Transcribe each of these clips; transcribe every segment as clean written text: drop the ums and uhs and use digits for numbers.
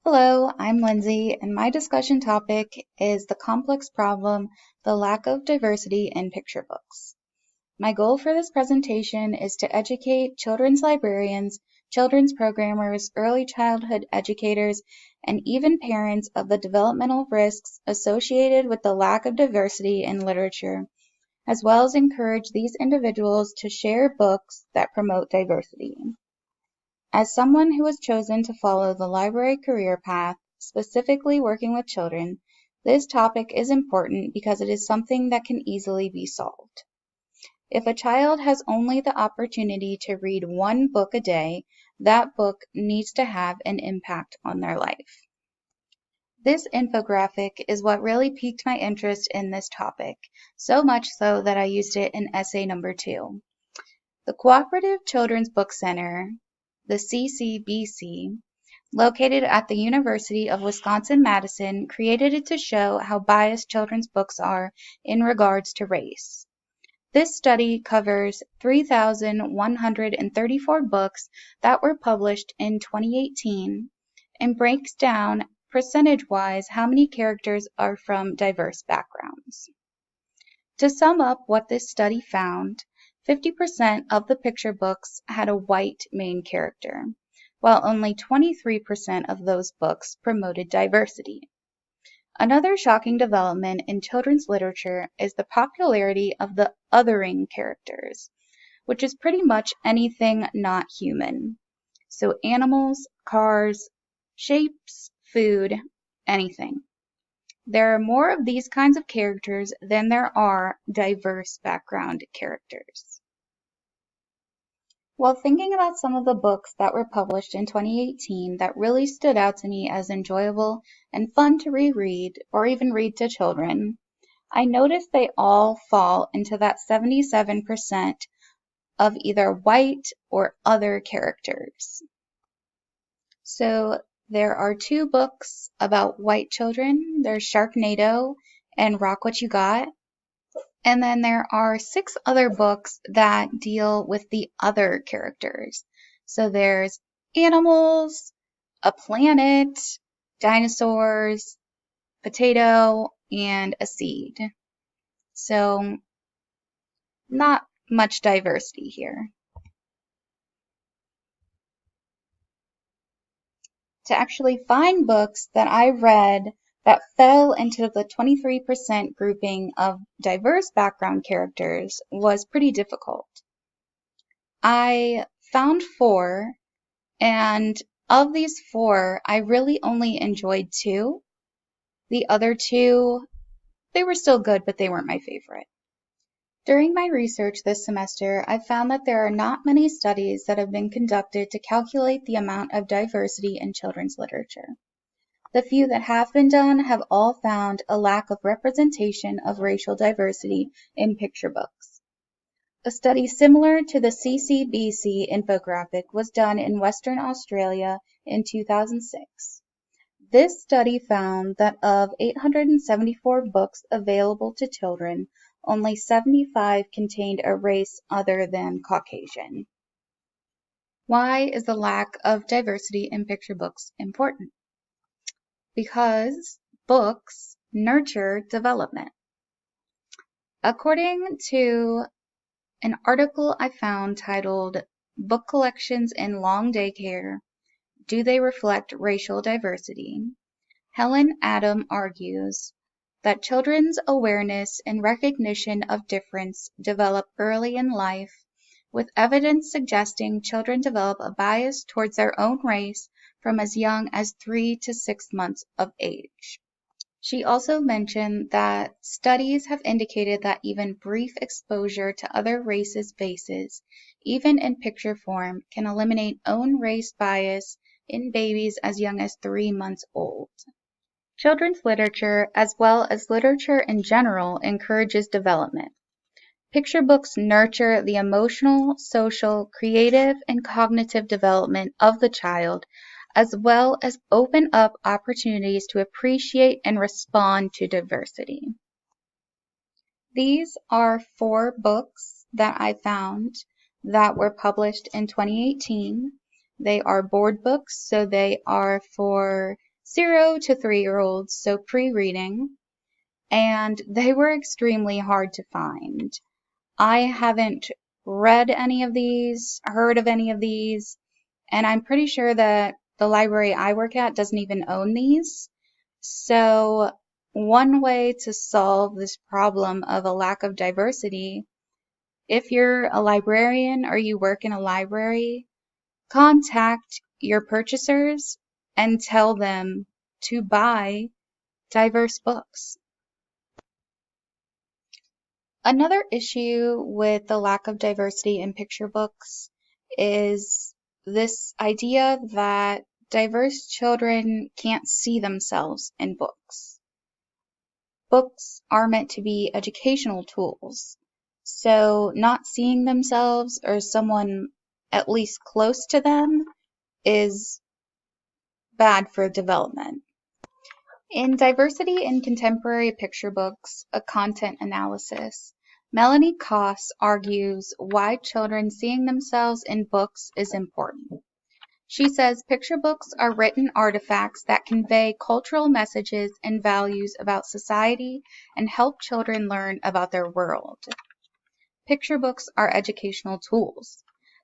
Hello, I'm Lindsay, and my discussion topic is the complex problem, the lack of diversity in picture books. My goal for this presentation is to educate children's librarians, children's programmers, early childhood educators, and even parents of the developmental risks associated with the lack of diversity in literature, as well as encourage these individuals to share books that promote diversity. As someone who has chosen to follow the library career path, specifically working with children, this topic is important because it is something that can easily be solved. If a child has only the opportunity to read one book a day, that book needs to have an impact on their life. This infographic is what really piqued my interest in this topic, so much so that I used it in essay number 2. The Cooperative Children's Book Center, the CCBC, located at the University of Wisconsin-Madison, created it to show how biased children's books are in regards to race. This study covers 3,134 books that were published in 2018 and breaks down percentage-wise how many characters are from diverse backgrounds. To sum up what this study found, 50% of the picture books had a white main character, while only 23% of those books promoted diversity. Another shocking development in children's literature is the popularity of the othering characters, which is pretty much anything not human. So animals, cars, shapes, food, anything. There are more of these kinds of characters than there are diverse background characters. While thinking about some of the books that were published in 2018 that really stood out to me as enjoyable and fun to reread or even read to children, I noticed they all fall into that 77% of either white or other characters. So there are 2 books about white children. There's Sharknado and Rock What You Got. And then there are 6 other books that deal with the other characters. So there's animals, a planet, dinosaurs, potato, and a seed. So not much diversity here. To actually find books that I read that fell into the 23% grouping of diverse background characters was pretty difficult. I found 4, and of these 4, I really only enjoyed 2. The other 2, they were still good, but they weren't my favorite. During my research this semester, I found that there are not many studies that have been conducted to calculate the amount of diversity in children's literature. The few that have been done have all found a lack of representation of racial diversity in picture books. A study similar to the CCBC infographic was done in Western Australia in 2006. This study found that of 874 books available to children, only 75 contained a race other than Caucasian. Why is the lack of diversity in picture books important? Because books nurture development. According to an article I found titled "Book Collections in Long Daycare, Do They Reflect Racial Diversity?" Helen Adam argues that children's awareness and recognition of difference develop early in life, with evidence suggesting children develop a bias towards their own race from as young as 3 to 6 months of age. She also mentioned that studies have indicated that even brief exposure to other races' faces, even in picture form, can eliminate own race bias in babies as young as 3 months old. Children's literature, as well as literature in general, encourages development. Picture books nurture the emotional, social, creative, and cognitive development of the child, as well as open up opportunities to appreciate and respond to diversity. These are 4 books that I found that were published in 2018. They are board books, so they are for 0 to 3-year-olds, so pre-reading, and they were extremely hard to find. I haven't read any of these, heard of any of these, and I'm pretty sure that the library I work at doesn't even own these. So one way to solve this problem of a lack of diversity, if you're a librarian or you work in a library, contact your purchasers and tell them to buy diverse books. Another issue with the lack of diversity in picture books is this idea that diverse children can't see themselves in books. Books are meant to be educational tools, so not seeing themselves or someone at least close to them is bad for development. In Diversity in Contemporary Picture Books, a content analysis, Melanie Koss argues why children seeing themselves in books is important. She says picture books are written artifacts that convey cultural messages and values about society and help children learn about their world. Picture books are educational tools.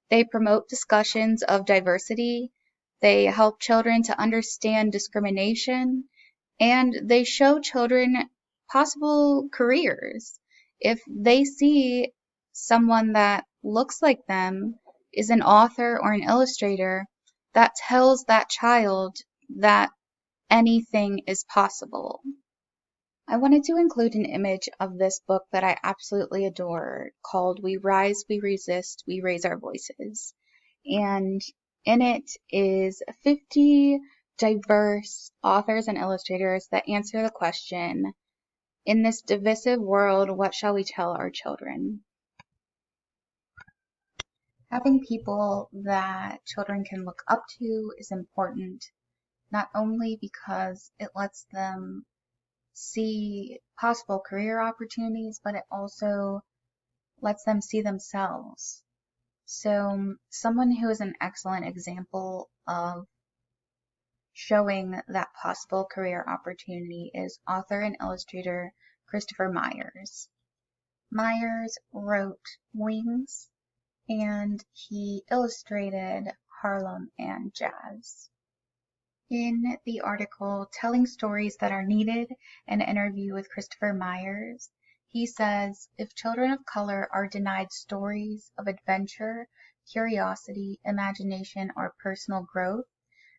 They promote discussions of diversity, they help children to understand discrimination, and they show children possible careers. If they see someone that looks like them is an author or an illustrator, that tells that child that anything is possible. I wanted to include an image of this book that I absolutely adore called We Rise, We Resist, We Raise Our Voices. And in it is 50 diverse authors and illustrators that answer the question, in this divisive world, what shall we tell our children? Having people that children can look up to is important, not only because it lets them see possible career opportunities, but it also lets them see themselves. So someone who is an excellent example of showing that possible career opportunity is author and illustrator Christopher Myers. Myers wrote Wings, and he illustrated Harlem and Jazz. In the article Telling Stories That Are Needed, an interview with Christopher Myers, he says, if children of color are denied stories of adventure, curiosity, imagination, or personal growth,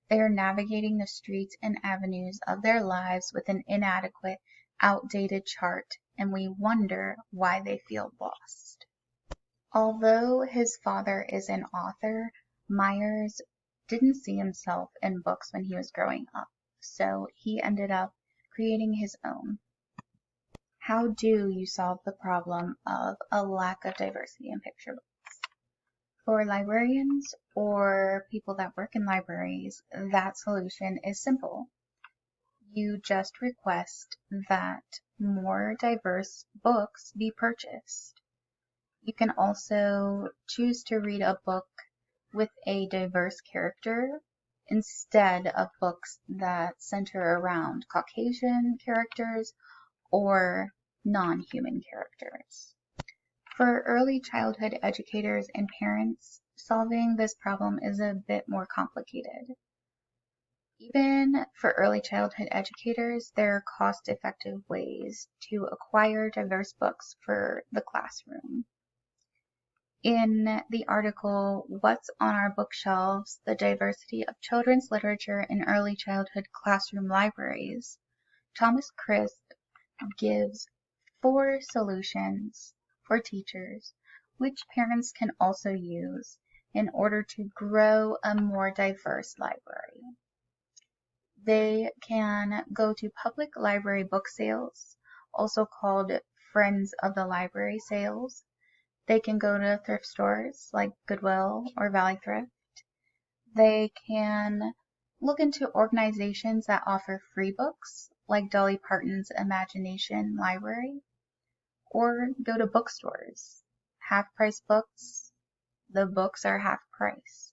they are navigating the streets and avenues of their lives with an inadequate, outdated chart, and we wonder why they feel lost. Although his father is an author, Myers didn't see himself in books when he was growing up, so he ended up creating his own. How do you solve the problem of a lack of diversity in picture books? For librarians or people that work in libraries, that solution is simple. You just request that more diverse books be purchased. You can also choose to read a book with a diverse character instead of books that center around Caucasian characters or non-human characters. For early childhood educators and parents, solving this problem is a bit more complicated. Even for early childhood educators, there are cost-effective ways to acquire diverse books for the classroom. In the article, What's on Our Bookshelves? The Diversity of Children's Literature in Early Childhood Classroom Libraries, Thomas Crisp gives 4 solutions for teachers, which parents can also use in order to grow a more diverse library. They can go to public library book sales, also called Friends of the Library sales. They can go to thrift stores like Goodwill or Valley Thrift. They can look into organizations that offer free books like Dolly Parton's Imagination Library, or go to bookstores. Half price books, the books are half price.